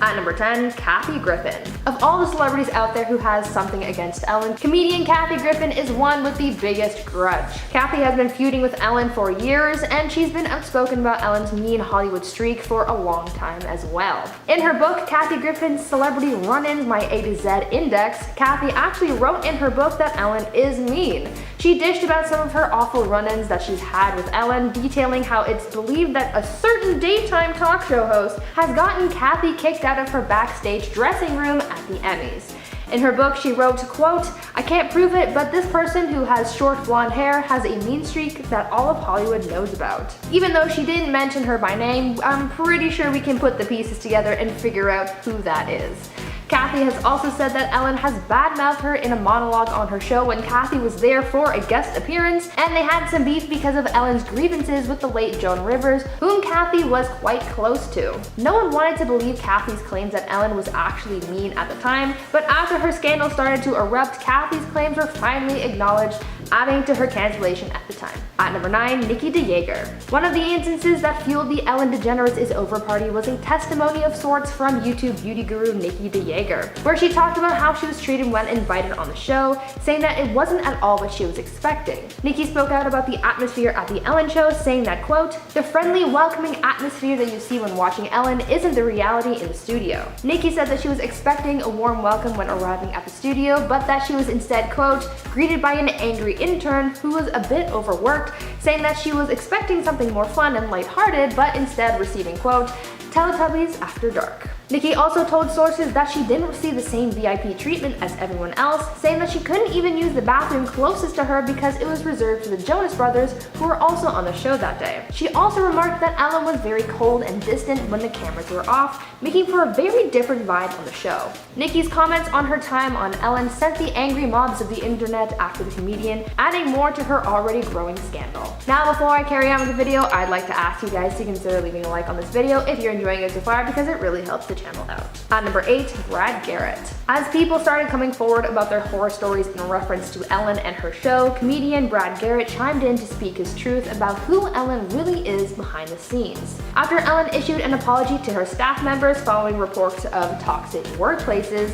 At number 10, Kathy Griffin. Of all the celebrities out there who has something against Ellen, comedian Kathy Griffin is one with the biggest grudge. Kathy has been feuding with Ellen for years, and she's been outspoken about Ellen's mean Hollywood streak for a long time as well. In her book, Kathy Griffin's Celebrity Run-Ins, My A to Z Index, Kathy actually wrote in her book that Ellen is mean. She dished about some of her awful run-ins that she's had with Ellen, detailing how it's believed that a certain daytime talk show host has gotten Kathy kicked out of her backstage dressing room at the Emmys. In her book, she wrote, quote, "I can't prove it, but this person who has short blonde hair has a mean streak that all of Hollywood knows about." Even though she didn't mention her by name, I'm pretty sure we can put the pieces together and figure out who that is. Kathy has also said that Ellen has badmouthed her in a monologue on her show when Kathy was there for a guest appearance, and they had some beef because of Ellen's grievances with the late Joan Rivers, whom Kathy was quite close to. No one wanted to believe Kathy's claims that Ellen was actually mean at the time, but after her scandal started to erupt, Kathy's claims were finally acknowledged, adding to her cancellation at the time. At number 9, Nikki DeJager. One of the instances that fueled the Ellen DeGeneres is Over party was a testimony of sorts from YouTube beauty guru Nikki DeJager, where she talked about how she was treated when invited on the show, saying that it wasn't at all what she was expecting. Nikki spoke out about the atmosphere at the Ellen show, saying that, quote, "The friendly, welcoming atmosphere that you see when watching Ellen isn't the reality in the studio." Nikki said that she was expecting a warm welcome when arriving at the studio, but that she was instead, quote, "greeted by an angry intern who was a bit overworked," saying that she was expecting something more fun and lighthearted, but instead receiving, quote, "Teletubbies after dark." Nikki also told sources that she didn't receive the same VIP treatment as everyone else, saying that she couldn't even use the bathroom closest to her because it was reserved for the Jonas Brothers, who were also on the show that day. She also remarked that Ellen was very cold and distant when the cameras were off, making for a very different vibe on the show. Nikki's comments on her time on Ellen sent the angry mobs of the internet after the comedian, adding more to her already growing scandal. Now, before I carry on with the video, I'd like to ask you guys to consider leaving a like on this video if you're enjoying it so far, because it really helps the channel out. At number 8, Brad Garrett. As people started coming forward about their horror stories in reference to Ellen and her show, comedian Brad Garrett chimed in to speak his truth about who Ellen really is behind the scenes. After Ellen issued an apology to her staff members following reports of toxic workplaces,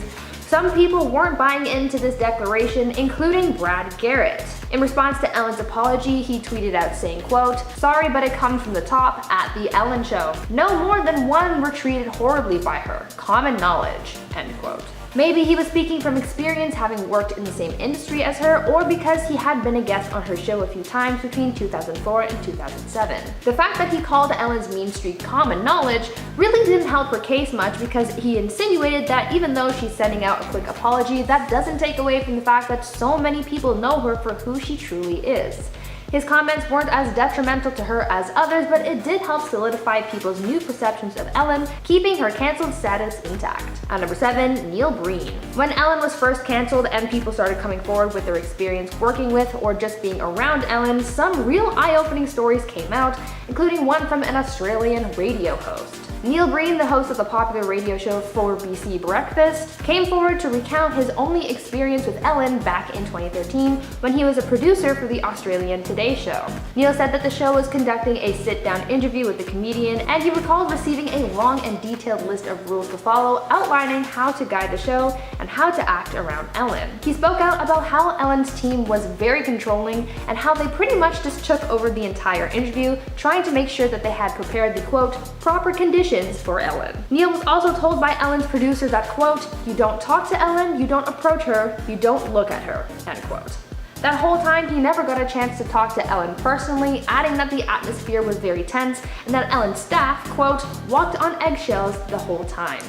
some people weren't buying into this declaration, including Brad Garrett. In response to Ellen's apology, he tweeted out saying, quote, "Sorry, but it comes from the top at the Ellen show. No more than one were treated horribly by her. Common knowledge," end quote. Maybe he was speaking from experience, having worked in the same industry as her, or because he had been a guest on her show a few times between 2004 and 2007. The fact that he called Ellen's mean streak common knowledge really didn't help her case much, because he insinuated that even though she's sending out a quick apology, that doesn't take away from the fact that so many people know her for who she truly is. His comments weren't as detrimental to her as others, but it did help solidify people's new perceptions of Ellen, keeping her cancelled status intact. At number 7, Neil Breen. When Ellen was first cancelled and people started coming forward with their experience working with or just being around Ellen, some real eye-opening stories came out, including one from an Australian radio host. Neil Breen, the host of the popular radio show 4BC Breakfast, came forward to recount his only experience with Ellen back in 2013 when he was a producer for the Australian Today show. Neil said that the show was conducting a sit-down interview with the comedian, and he recalled receiving a long and detailed list of rules to follow, outlining how to guide the show and how to act around Ellen. He spoke out about how Ellen's team was very controlling and how they pretty much just took over the entire interview, trying to make sure that they had prepared the, quote, "proper conditions for Ellen." Neil was also told by Ellen's producer that, quote, "You don't talk to Ellen, you don't approach her, you don't look at her," end quote. That whole time, he never got a chance to talk to Ellen personally, adding that the atmosphere was very tense and that Ellen's staff, quote, "walked on eggshells the whole time."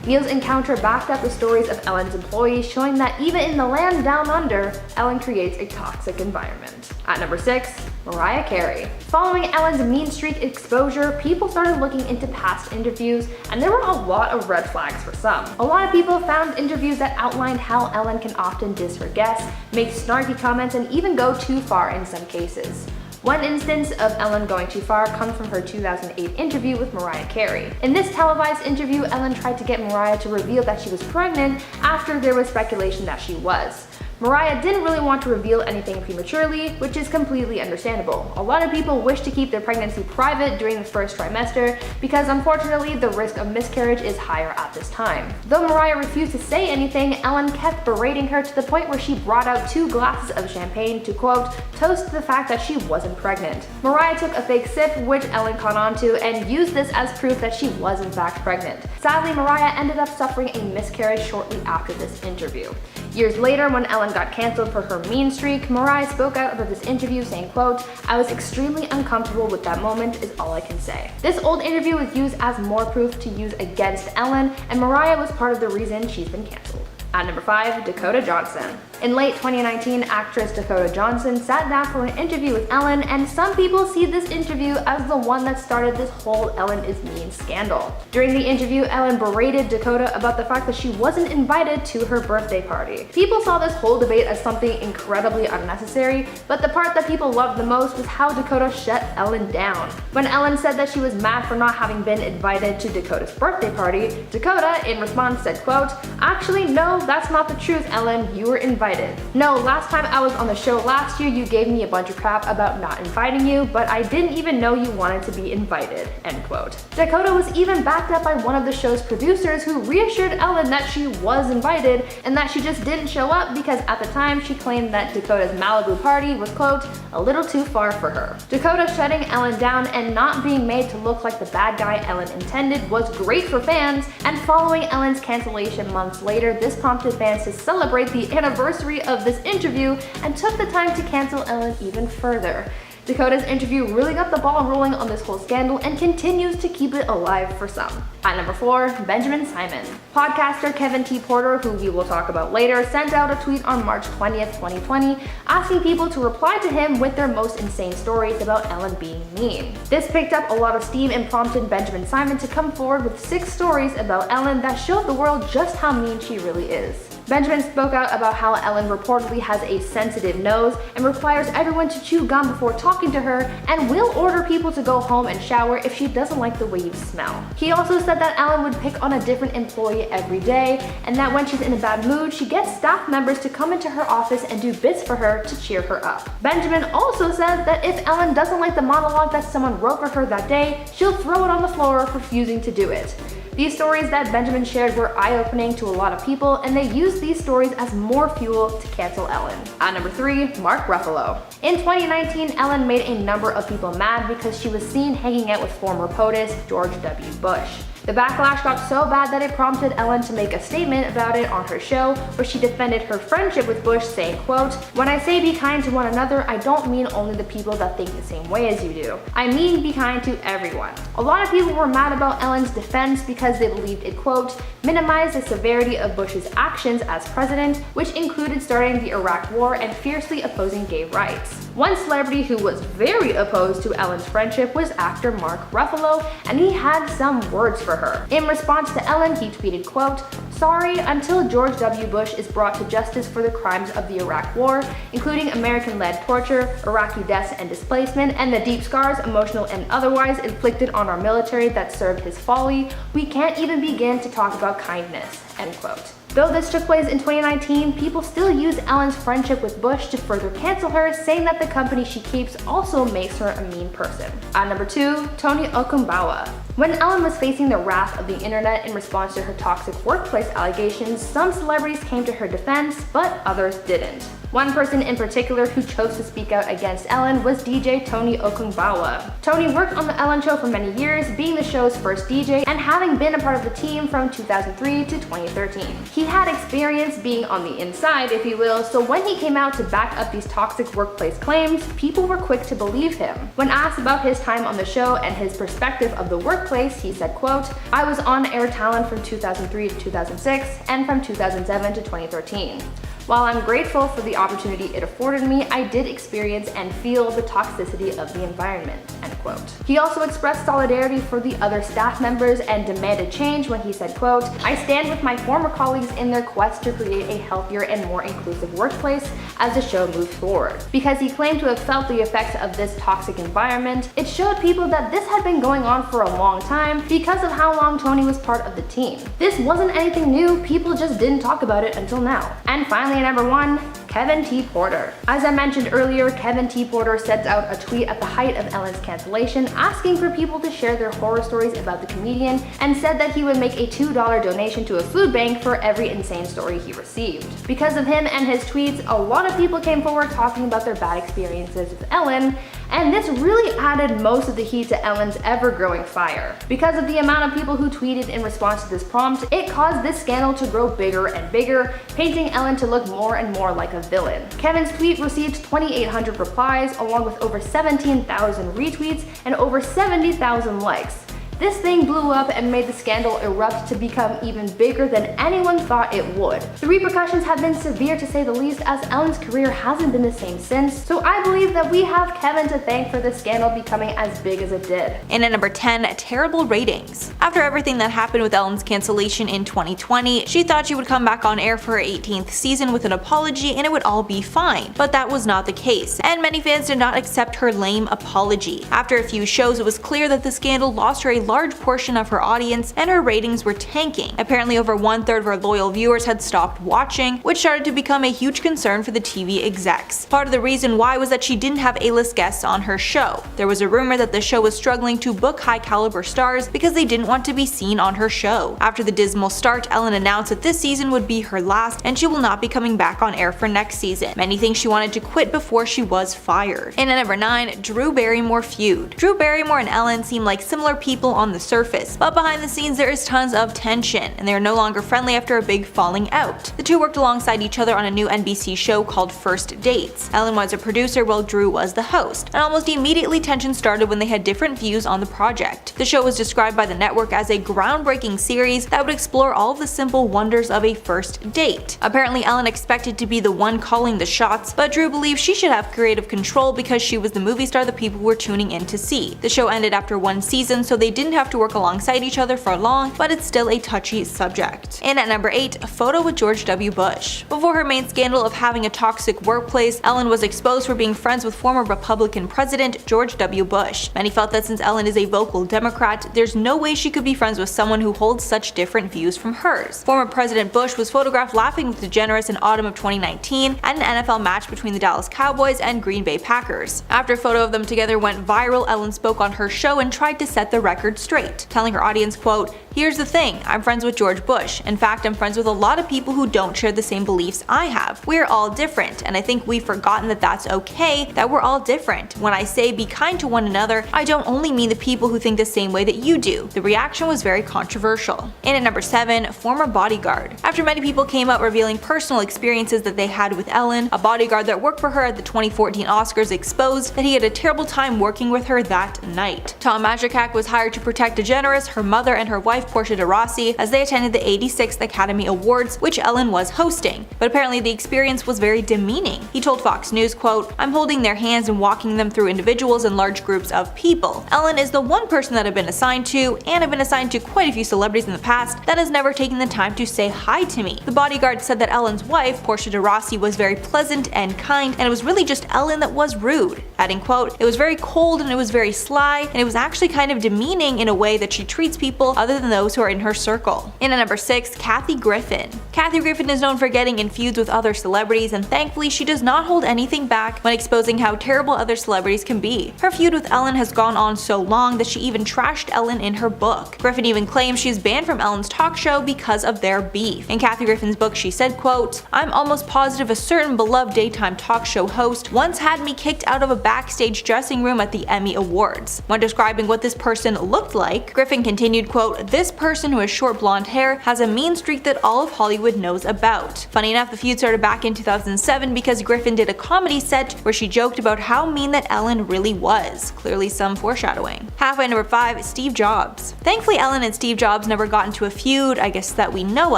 Neil's encounter backed up the stories of Ellen's employees, showing that even in the land down under, Ellen creates a toxic environment. At number 6, Mariah Carey. Following Ellen's mean streak exposure, people started looking into past interviews, and there were a lot of red flags for some. A lot of people found interviews that outlined how Ellen can often diss her guests, make snarky comments, and even go too far in some cases. One instance of Ellen going too far comes from her 2008 interview with Mariah Carey. In this televised interview, Ellen tried to get Mariah to reveal that she was pregnant after there was speculation that she was. Mariah didn't really want to reveal anything prematurely, which is completely understandable. A lot of people wish to keep their pregnancy private during the first trimester because unfortunately the risk of miscarriage is higher at this time. Though Mariah refused to say anything, Ellen kept berating her to the point where she brought out 2 glasses of champagne to, quote, toast to the fact that she wasn't pregnant. Mariah took a fake sip, which Ellen caught on to, and used this as proof that she was in fact pregnant. Sadly, Mariah ended up suffering a miscarriage shortly after this interview. Years later, when Ellen got canceled for her mean streak, Mariah spoke out about this interview saying, quote, I was extremely uncomfortable with that moment is all I can say. This old interview was used as more proof to use against Ellen, and Mariah was part of the reason she's been canceled. At number 5, Dakota Johnson. In late 2019, actress Dakota Johnson sat down for an interview with Ellen, and some people see this interview as the one that started this whole Ellen is mean scandal. During the interview, Ellen berated Dakota about the fact that she wasn't invited to her birthday party. People saw this whole debate as something incredibly unnecessary, but the part that people loved the most was how Dakota shut Ellen down. When Ellen said that she was mad for not having been invited to Dakota's birthday party, Dakota, in response, said, quote, actually, no, that's not the truth, Ellen, you were invited. No, last time I was on the show last year, you gave me a bunch of crap about not inviting you, but I didn't even know you wanted to be invited, end quote. Dakota was even backed up by one of the show's producers who reassured Ellen that she was invited and that she just didn't show up because at the time she claimed that Dakota's Malibu party was, quote, a little too far for her. Dakota shutting Ellen down and not being made to look like the bad guy Ellen intended was great for fans, and following Ellen's cancellation months later, this prompted fans to celebrate the anniversary of this interview and took the time to cancel Ellen even further. Dakota's interview really got the ball rolling on this whole scandal and continues to keep it alive for some. At number 4, Benjamin Simon. Podcaster Kevin T.Porter, who we will talk about later, sent out a tweet on March 20th, 2020, asking people to reply to him with their most insane stories about Ellen being mean. This picked up a lot of steam and prompted Benjamin Simon to come forward with 6 stories about Ellen that showed the world just how mean she really is. Benjamin spoke out about how Ellen reportedly has a sensitive nose and requires everyone to chew gum before talking to her and will order people to go home and shower if she doesn't like the way you smell. He also said that Ellen would pick on a different employee every day and that when she's in a bad mood, she gets staff members to come into her office and do bits for her to cheer her up. Benjamin also said that if Ellen doesn't like the monologue that someone wrote for her that day, she'll throw it on the floor, refusing to do it. These stories that Benjamin shared were eye-opening to a lot of people, and they used these stories as more fuel to cancel Ellen. At number 3, Mark Ruffalo. In 2019, Ellen made a number of people mad because she was seen hanging out with former POTUS George W. Bush. The backlash got so bad that it prompted Ellen to make a statement about it on her show, where she defended her friendship with Bush, saying, quote, when I say be kind to one another, I don't mean only the people that think the same way as you do. I mean be kind to everyone. A lot of people were mad about Ellen's defense because they believed it, quote, minimized the severity of Bush's actions as president, which included starting the Iraq War and fiercely opposing gay rights. One celebrity who was very opposed to Ellen's friendship was actor Mark Ruffalo, and he had some words for her. In response to Ellen, he tweeted, quote, sorry, until George W. Bush is brought to justice for the crimes of the Iraq War, including American-led torture, Iraqi deaths and displacement, and the deep scars, emotional and otherwise, inflicted on our military that served his folly, we can't even begin to talk about kindness, end quote. Though this took place in 2019, people still use Ellen's friendship with Bush to further cancel her, saying that the company she keeps also makes her a mean person. At number 2, Tony Okumbawa. When Ellen was facing the wrath of the internet in response to her toxic workplace allegations, some celebrities came to her defense, but others didn't. One person in particular who chose to speak out against Ellen was DJ Tony Okumbawa. Tony worked on The Ellen Show for many years, being the show's first DJ and having been a part of the team from 2003 to 2013. He had experience being on the inside, if you will, so when he came out to back up these toxic workplace claims, people were quick to believe him. When asked about his time on the show and his perspective of the workplace, he said, quote, I was on air talent from 2003 to 2006 and from 2007 to 2013. While I'm grateful for the opportunity it afforded me, I did experience and feel the toxicity of the environment, end quote. He also expressed solidarity for the other staff members and demanded change when he said, quote, I stand with my former colleagues in their quest to create a healthier and more inclusive workplace as the show moves forward. Because he claimed to have felt the effects of this toxic environment, it showed people that this had been going on for a long time because of how long Tony was part of the team. This wasn't anything new, people just didn't talk about it until now. And finally, at number 1, Kevin T.Porter. As I mentioned earlier, Kevin T.Porter sent out a tweet at the height of Ellen's cancellation asking for people to share their horror stories about the comedian, and said that he would make a $2 donation to a food bank for every insane story he received. Because of him and his tweets, a lot of people came forward talking about their bad experiences with Ellen, and this really added most of the heat to Ellen's ever-growing fire. Because of the amount of people who tweeted in response to this prompt, it caused this scandal to grow bigger and bigger, painting Ellen to look more and more like a villain. Kevin's tweet received 2,800 replies, along with over 17,000 retweets and over 70,000 likes. This thing blew up and made the scandal erupt to become even bigger than anyone thought it would. The repercussions have been severe to say the least, as Ellen's career hasn't been the same since, so I believe that we have Kevin to thank for this scandal becoming as big as it did. And at number 10, terrible ratings. After everything that happened with Ellen's cancellation in 2020, she thought she would come back on air for her 18th season with an apology and it would all be fine, but that was not the case, and many fans did not accept her lame apology. After a few shows, it was clear that the scandal lost her a large portion of her audience and her ratings were tanking. Apparently over 1/3 of her loyal viewers had stopped watching, which started to become a huge concern for the TV execs. Part of the reason why was that she didn't have A-list guests on her show. There was a rumor that the show was struggling to book high caliber stars because they didn't want to be seen on her show. After the dismal start, Ellen announced that this season would be her last and she will not be coming back on air for next season. Many think she wanted to quit before she was fired. And at number 9, Drew Barrymore feud. Drew Barrymore and Ellen seem like similar people on the surface, but behind the scenes there is tons of tension, and they are no longer friendly after a big falling out. The two worked alongside each other on a new NBC show called First Dates. Ellen was a producer while Drew was the host, and almost immediately tension started when they had different views on the project. The show was described by the network as a groundbreaking series that would explore all of the simple wonders of a first date. Apparently Ellen expected to be the one calling the shots, but Drew believed she should have creative control because she was the movie star the people were tuning in to see. The show ended after one season, so they didn't have to work alongside each other for long, but it's still a touchy subject. And at number 8, a photo with George W. Bush. Before her main scandal of having a toxic workplace, Ellen was exposed for being friends with former Republican President George W. Bush. Many felt that since Ellen is a vocal Democrat, there's no way she could be friends with someone who holds such different views from hers. Former President Bush was photographed laughing with DeGeneres in autumn of 2019 at an NFL match between the Dallas Cowboys and Green Bay Packers. After a photo of them together went viral, Ellen spoke on her show and tried to set the record straight, telling her audience, quote, "Here's the thing, I'm friends with George Bush. In fact, I'm friends with a lot of people who don't share the same beliefs I have. We're all different, and I think we've forgotten that that's okay, that we're all different. When I say be kind to one another, I don't only mean the people who think the same way that you do." The reaction was very controversial. And at number 7, former bodyguard. After many people came out revealing personal experiences that they had with Ellen, a bodyguard that worked for her at the 2014 Oscars exposed that he had a terrible time working with her that night. Tom Majikak was hired to protect DeGeneres, her mother, and her wife Portia de Rossi as they attended the 86th Academy Awards, which Ellen was hosting. But apparently the experience was very demeaning. He told Fox News, quote, "I'm holding their hands and walking them through individuals and large groups of people. Ellen is the one person that I've been assigned to, and I've been assigned to quite a few celebrities in the past, that has never taken the time to say hi to me." The bodyguard said that Ellen's wife, Portia de Rossi, was very pleasant and kind, and it was really just Ellen that was rude. Adding, quote, "It was very cold and it was very sly, and it was actually kind of demeaning in a way that she treats people other than those who are in her circle." And at number 6, Kathy Griffin. Kathy Griffin is known for getting in feuds with other celebrities, and thankfully she does not hold anything back when exposing how terrible other celebrities can be. Her feud with Ellen has gone on so long that she even trashed Ellen in her book. Griffin even claims she's banned from Ellen's talk show because of their beef. In Kathy Griffin's book she said, quote, "I'm almost positive a certain beloved daytime talk show host once had me kicked out of a backstage dressing room at the Emmy Awards." When describing what this person looked like, Griffin continued, quote, "This person who has short blonde hair has a mean streak that all of Hollywood knows about." Funny enough, the feud started back in 2007 because Griffin did a comedy set where she joked about how mean that Ellen really was. Clearly some foreshadowing. Halfway number 5, Steve Jobs. Thankfully Ellen and Steve Jobs never got into a feud, I guess that we know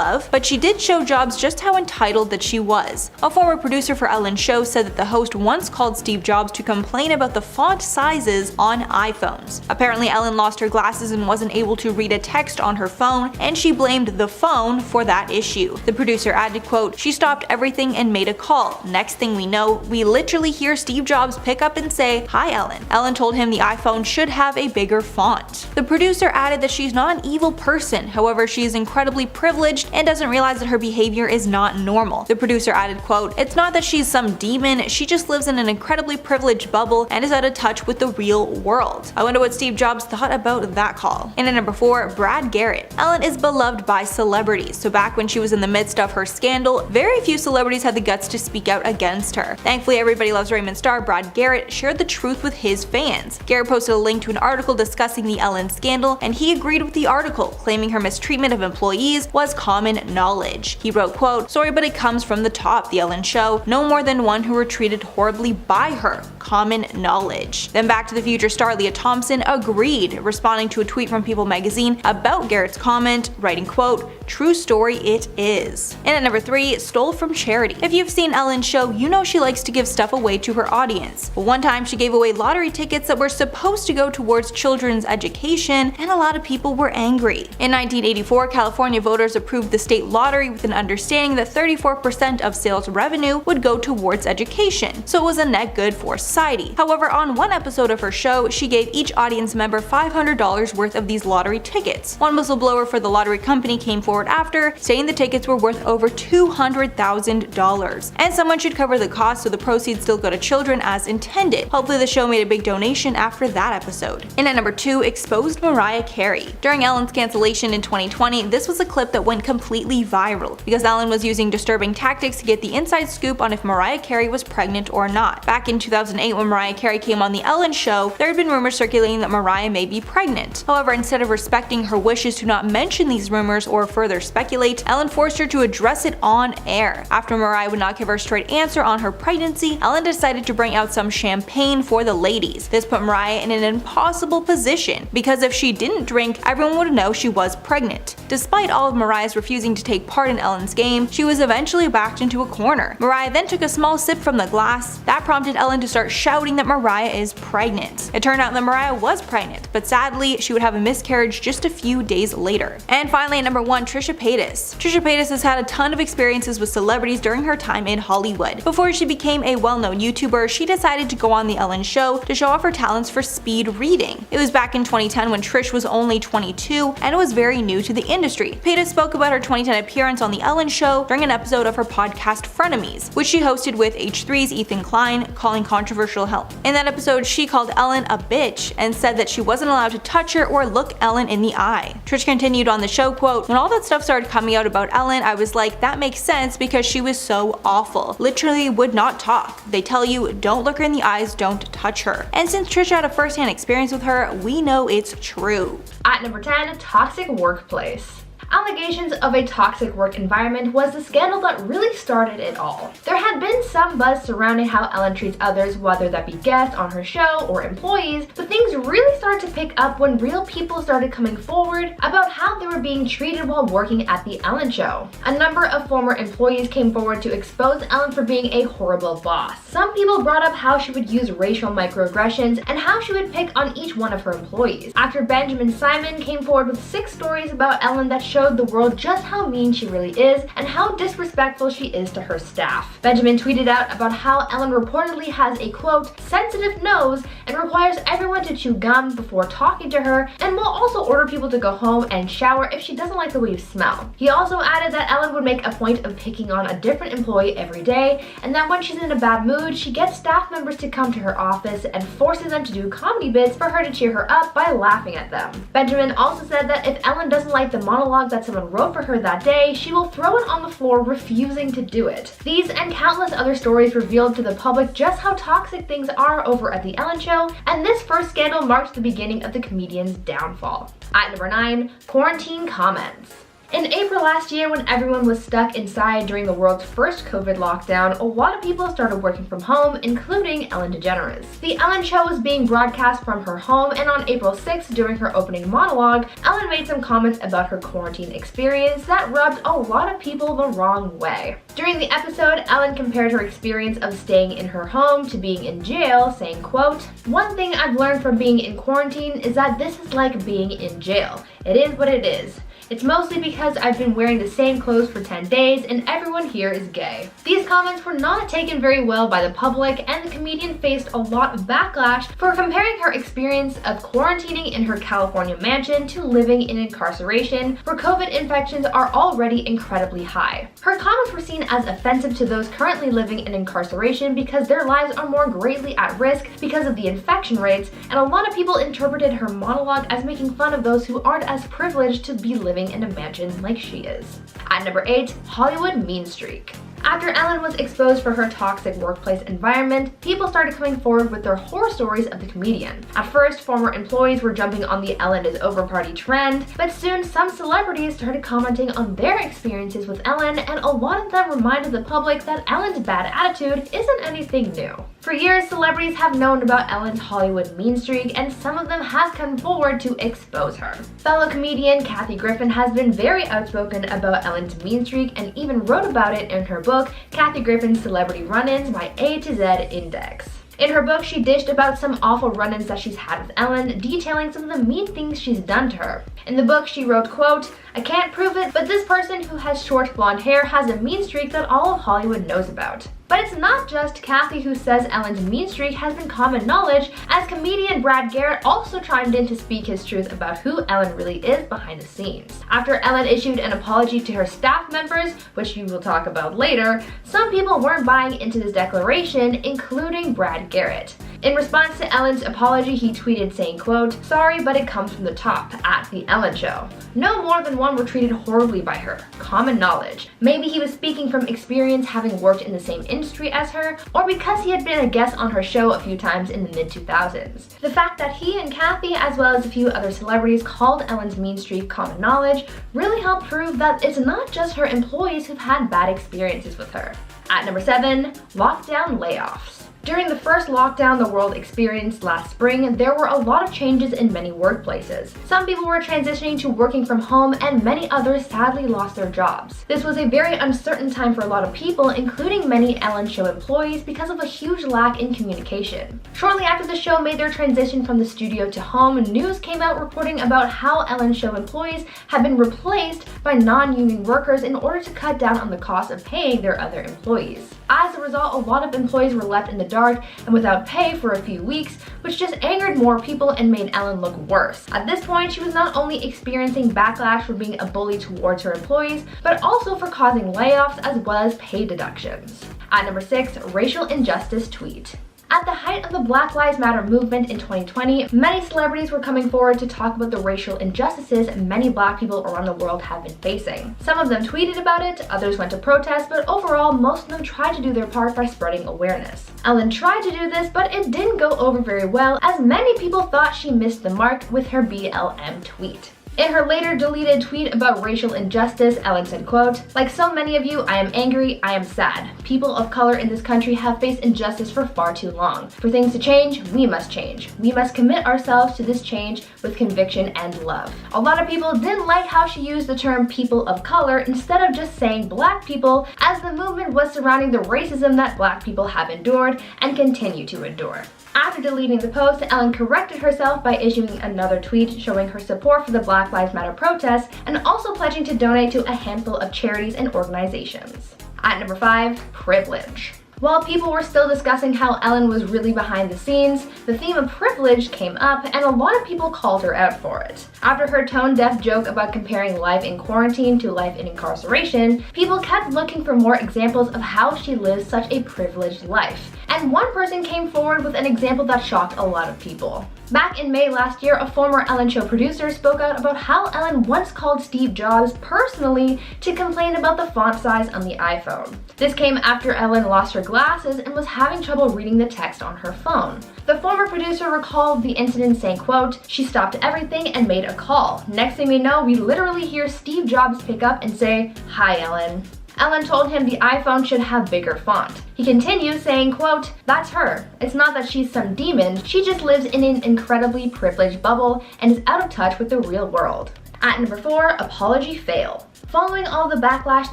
of, but she did show Jobs just how entitled that she was. A former producer for Ellen's show said that the host once called Steve Jobs to complain about the font sizes on iPhones. Apparently Ellen lost her glasses and wasn't able to read a text text on her phone, and she blamed the phone for that issue. The producer added, quote, "She stopped everything and made a call. Next thing we know, we literally hear Steve Jobs pick up and say, 'Hi, Ellen.' Ellen told him the iPhone should have a bigger font." The producer added that she's not an evil person, however, she is incredibly privileged and doesn't realize that her behavior is not normal. The producer added, quote, "It's not that she's some demon, she just lives in an incredibly privileged bubble and is out of touch with the real world." I wonder what Steve Jobs thought about that call. And at number 4, Brad Garrett. Ellen is beloved by celebrities, so back when she was in the midst of her scandal, very few celebrities had the guts to speak out against her. Thankfully, Everybody Loves Raymond star Brad Garrett shared the truth with his fans. Garrett posted a link to an article discussing the Ellen scandal, and he agreed with the article, claiming her mistreatment of employees was common knowledge. He wrote, quote, "Sorry, but it comes from the top, the Ellen Show. No more than one who were treated horribly by her. Common knowledge." Then Back to the Future star Leah Thompson agreed, responding to a tweet from People magazine about Garrett's comment, writing, quote, "True story it is." And at number 3, stole from charity. If you've seen Ellen's show, you know she likes to give stuff away to her audience. But one time she gave away lottery tickets that were supposed to go towards children's education, and a lot of people were angry. In 1984, California voters approved the state lottery with an understanding that 34% of sales revenue would go towards education, so it was a net good for society. However, on one episode of her show, she gave each audience member $500 worth of these lottery tickets. One whistleblower for the lottery company came forward after, saying the tickets were worth over $200,000, and someone should cover the cost so the proceeds still go to children as intended. Hopefully the show made a big donation after that episode. And at number 2, exposed Mariah Carey. During Ellen's cancellation in 2020, this was a clip that went completely viral because Ellen was using disturbing tactics to get the inside scoop on if Mariah Carey was pregnant or not. Back in 2008, when Mariah Carey came on the Ellen Show, there had been rumors circulating that Mariah may be pregnant. However, instead of respecting her wishes to not mention these rumors or further speculate, Ellen forced her to address it on air. After Mariah would not give her a straight answer on her pregnancy, Ellen decided to bring out some champagne for the ladies. This put Mariah in an impossible position, because if she didn't drink, everyone would know she was pregnant. Despite all of Mariah's refusing to take part in Ellen's game, she was eventually backed into a corner. Mariah then took a small sip from the glass. That prompted Ellen to start shouting that Mariah is pregnant. It turned out that Mariah was pregnant, but sadly, she would have a miscarriage just a few days later. And finally, at number 1, Trisha Paytas. Trisha Paytas has had a ton of experiences with celebrities during her time in Hollywood. Before she became a well-known YouTuber, she decided to go on the Ellen Show to show off her talents for speed reading. It was back in 2010 when Trish was only 22 and was very new to the industry. Paytas spoke about her 2010 appearance on the Ellen Show during an episode of her podcast Frenemies, which she hosted with H3's Ethan Klein, calling controversial help. In that episode, she called Ellen a bitch and said that she wasn't allowed to touch her or look Ellen in the eye. Trish continued on the show, quote, "When all that stuff started coming out about Ellen, I was like, that makes sense because she was so awful. Literally would not talk. They tell you, don't look her in the eyes, don't touch her." And since Trisha had a first-hand experience with her, we know it's true. At number 10, toxic workplace. Allegations of a toxic work environment was the scandal that really started it all. There had been some buzz surrounding how Ellen treats others, whether that be guests on her show or employees, but things really started to pick up when real people started coming forward about how they were being treated while working at the Ellen Show. A number of former employees came forward to expose Ellen for being a horrible boss. Some people brought up how she would use racial microaggressions and how she would pick on each one of her employees. Actor Benjamin Simon came forward with 6 stories about Ellen that showed the world just how mean she really is and how disrespectful she is to her staff. Benjamin tweeted out about how Ellen reportedly has a, quote, sensitive nose and requires everyone to chew gum before talking to her, and will also order people to go home and shower if she doesn't like the way you smell. He also added that Ellen would make a point of picking on a different employee every day, and that when she's in a bad mood, she gets staff members to come to her office and forces them to do comedy bits for her to cheer her up by laughing at them. Benjamin also said that if Ellen doesn't like the monologue that someone wrote for her that day, she will throw it on the floor, refusing to do it. These and countless other stories revealed to the public just how toxic things are over at the Ellen Show, and this first scandal marked the beginning of the comedian's downfall. At number 9, quarantine comments. In April last year, when everyone was stuck inside during the world's first COVID lockdown, a lot of people started working from home, including Ellen DeGeneres. The Ellen Show was being broadcast from her home, and on April 6th, during her opening monologue, Ellen made some comments about her quarantine experience that rubbed a lot of people the wrong way. During the episode, Ellen compared her experience of staying in her home to being in jail, saying, quote, "One thing I've learned from being in quarantine is that this is like being in jail. It is what it is. It's mostly because I've been wearing the same clothes for 10 days and everyone here is gay." These comments were not taken very well by the public, and the comedian faced a lot of backlash for comparing her experience of quarantining in her California mansion to living in incarceration, where COVID infections are already incredibly high. Her comments were seen as offensive to those currently living in incarceration because their lives are more greatly at risk because of the infection rates, and a lot of people interpreted her monologue as making fun of those who aren't as privileged to be living in a mansion like she is. At number 8, Hollywood mean streak. After Ellen was exposed for her toxic workplace environment, people started coming forward with their horror stories of the comedian. At first, former employees were jumping on the Ellen is over party trend, but soon some celebrities started commenting on their experiences with Ellen, and a lot of them reminded the public that Ellen's bad attitude isn't anything new. For years, celebrities have known about Ellen's Hollywood mean streak, and some of them have come forward to expose her. Fellow comedian Kathy Griffin has been very outspoken about Ellen's mean streak and even wrote about it in her book, Kathy Griffin's Celebrity Run-Ins, My A to Z Index. In her book, she dished about some awful run-ins that she's had with Ellen, detailing some of the mean things she's done to her. In the book, she wrote, quote, "I can't prove it, but this person who has short blonde hair has a mean streak that all of Hollywood knows about." But it's not just Kathy who says Ellen's mean streak has been common knowledge, as comedian Brad Garrett also chimed in to speak his truth about who Ellen really is behind the scenes. After Ellen issued an apology to her staff members, which we will talk about later, some people weren't buying into this declaration, including Brad Garrett. In response to Ellen's apology, he tweeted saying, quote, "Sorry, but it comes from the top, at The Ellen Show. No more than one were treated horribly by her. Common knowledge." Maybe he was speaking from experience having worked in the same industry as her, or because he had been a guest on her show a few times in the mid-2000s. The fact that he and Kathy, as well as a few other celebrities, called Ellen's mean streak common knowledge really helped prove that it's not just her employees who've had bad experiences with her. At number 7, lockdown layoffs. During the first lockdown the world experienced last spring, there were a lot of changes in many workplaces. Some people were transitioning to working from home, and many others sadly lost their jobs. This was a very uncertain time for a lot of people, including many Ellen Show employees, because of a huge lack in communication. Shortly after the show made their transition from the studio to home, news came out reporting about how Ellen Show employees had been replaced by non-union workers in order to cut down on the cost of paying their other employees. As a result, a lot of employees were left in the dark and without pay for a few weeks, which just angered more people and made Ellen look worse. At this point, she was not only experiencing backlash for being a bully towards her employees, but also for causing layoffs as well as pay deductions. At number 6, racial injustice tweet. At the height of the Black Lives Matter movement in 2020, many celebrities were coming forward to talk about the racial injustices many Black people around the world have been facing. Some of them tweeted about it, others went to protest, but overall, most of them tried to do their part by spreading awareness. Ellen tried to do this, but it didn't go over very well, as many people thought she missed the mark with her BLM tweet. In her later deleted tweet about racial injustice, Ellen said, quote, "Like so many of you, I am angry, I am sad. People of color in this country have faced injustice for far too long. For things to change, we must change. We must commit ourselves to this change with conviction and love." A lot of people didn't like how she used the term people of color instead of just saying Black people, as the movement was surrounding the racism that Black people have endured and continue to endure. After deleting the post, Ellen corrected herself by issuing another tweet showing her support for the Black Lives Matter protests and also pledging to donate to a handful of charities and organizations. At number 5, privilege. While people were still discussing how Ellen was really behind the scenes, the theme of privilege came up and a lot of people called her out for it. After her tone-deaf joke about comparing life in quarantine to life in incarceration, people kept looking for more examples of how she lives such a privileged life. And one person came forward with an example that shocked a lot of people. Back in May last year, a former Ellen Show producer spoke out about how Ellen once called Steve Jobs personally to complain about the font size on the iPhone. This came after Ellen lost her glasses and was having trouble reading the text on her phone. The former producer recalled the incident saying, quote, "She stopped everything and made a call. Next thing we know, we literally hear Steve Jobs pick up and say, 'Hi, Ellen.'" Ellen told him the iPhone should have bigger font. He continues saying, quote, "That's her. It's not that she's some demon. She just lives in an incredibly privileged bubble and is out of touch with the real world." At number 4, apology fail. Following all the backlash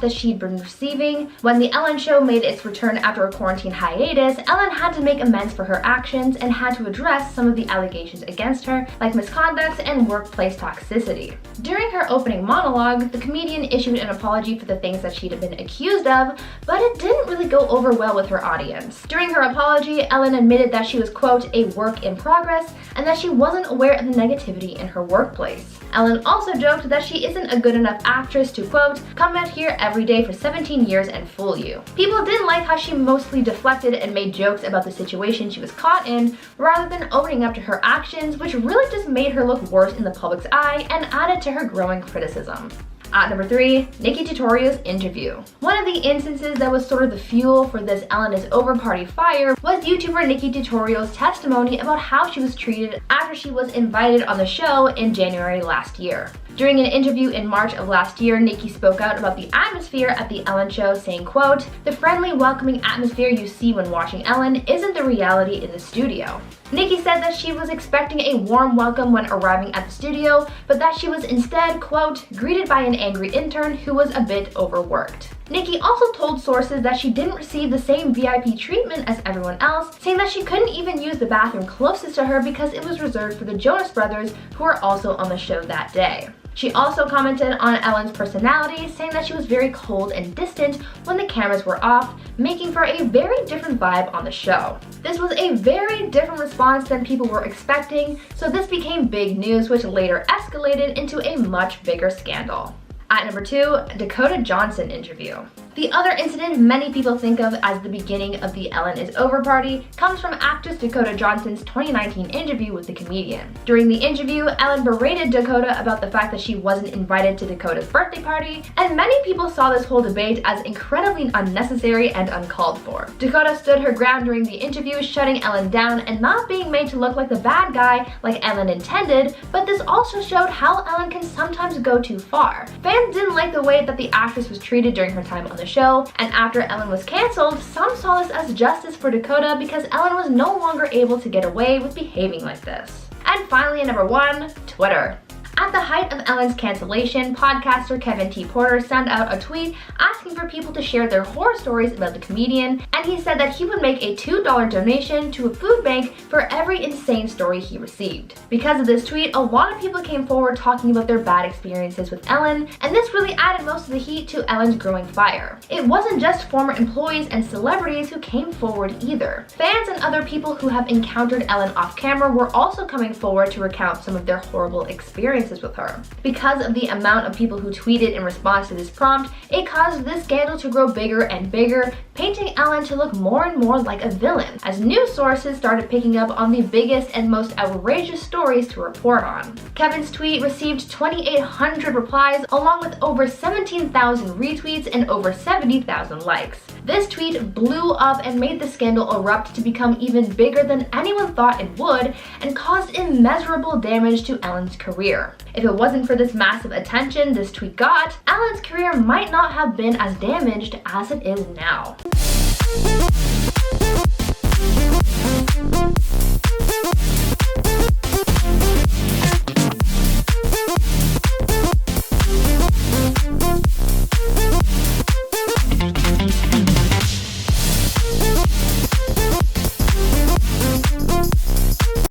that she'd been receiving, when The Ellen Show made its return after a quarantine hiatus, Ellen had to make amends for her actions and had to address some of the allegations against her, like misconduct and workplace toxicity. During her opening monologue, the comedian issued an apology for the things that she'd been accused of, but it didn't really go over well with her audience. During her apology, Ellen admitted that she was, quote, "a work in progress," and that she wasn't aware of the negativity in her workplace. Ellen also joked that she isn't a good enough actress to, quote, "come out here every day for 17 years and fool you." People didn't like how she mostly deflected and made jokes about the situation she was caught in, rather than owning up to her actions, which really just made her look worse in the public's eye and added to her growing criticism. At number 3, NikkieTutorial's interview. One of the instances that was sort of the fuel for this Ellen is Over party fire was YouTuber NikkieTutorial's testimony about how she was treated after she was invited on the show in January last year. During an interview in March of last year, Nikki spoke out about the atmosphere at The Ellen Show, saying, quote, "The friendly, welcoming atmosphere you see when watching Ellen isn't the reality in the studio." Nikki said that she was expecting a warm welcome when arriving at the studio, but that she was instead, quote, "greeted by an angry intern who was a bit overworked." Nikki also told sources that she didn't receive the same VIP treatment as everyone else, saying that she couldn't even use the bathroom closest to her because it was reserved for the Jonas Brothers, who were also on the show that day. She also commented on Ellen's personality, saying that she was very cold and distant when the cameras were off, making for a very different vibe on the show. This was a very different response than people were expecting, so this became big news, which later escalated into a much bigger scandal. At number 2, Dakota Johnson interview. The other incident many people think of as the beginning of the Ellen is Over party comes from actress Dakota Johnson's 2019 interview with the comedian. During the interview, Ellen berated Dakota about the fact that she wasn't invited to Dakota's birthday party, and many people saw this whole debate as incredibly unnecessary and uncalled for. Dakota stood her ground during the interview, shutting Ellen down and not being made to look like the bad guy like Ellen intended, but this also showed how Ellen can sometimes go too far. Fans didn't like the way that the actress was treated during her time on the show, and after Ellen was canceled, some saw this as justice for Dakota because Ellen was no longer able to get away with behaving like this. And finally, at number 1, Twitter. At the height of Ellen's cancellation, podcaster Kevin T.Porter sent out a tweet asking for people to share their horror stories about the comedian, and he said that he would make a $2 donation to a food bank for every insane story he received. Because of this tweet, a lot of people came forward talking about their bad experiences with Ellen, and this really added most of the heat to Ellen's growing fire. It wasn't just former employees and celebrities who came forward either. Fans and other people who have encountered Ellen off camera were also coming forward to recount some of their horrible experiences with her. Because of the amount of people who tweeted in response to this prompt, it caused this scandal to grow bigger and bigger, painting Ellen to look more and more like a villain, as news sources started picking up on the biggest and most outrageous stories to report on. Kevin's tweet received 2,800 replies, along with over 17,000 retweets and over 70,000 likes. This tweet blew up and made the scandal erupt to become even bigger than anyone thought it would, and caused immeasurable damage to Ellen's career. If it wasn't for this massive attention this tweet got, Ellen's career might not have been as damaged as it is now.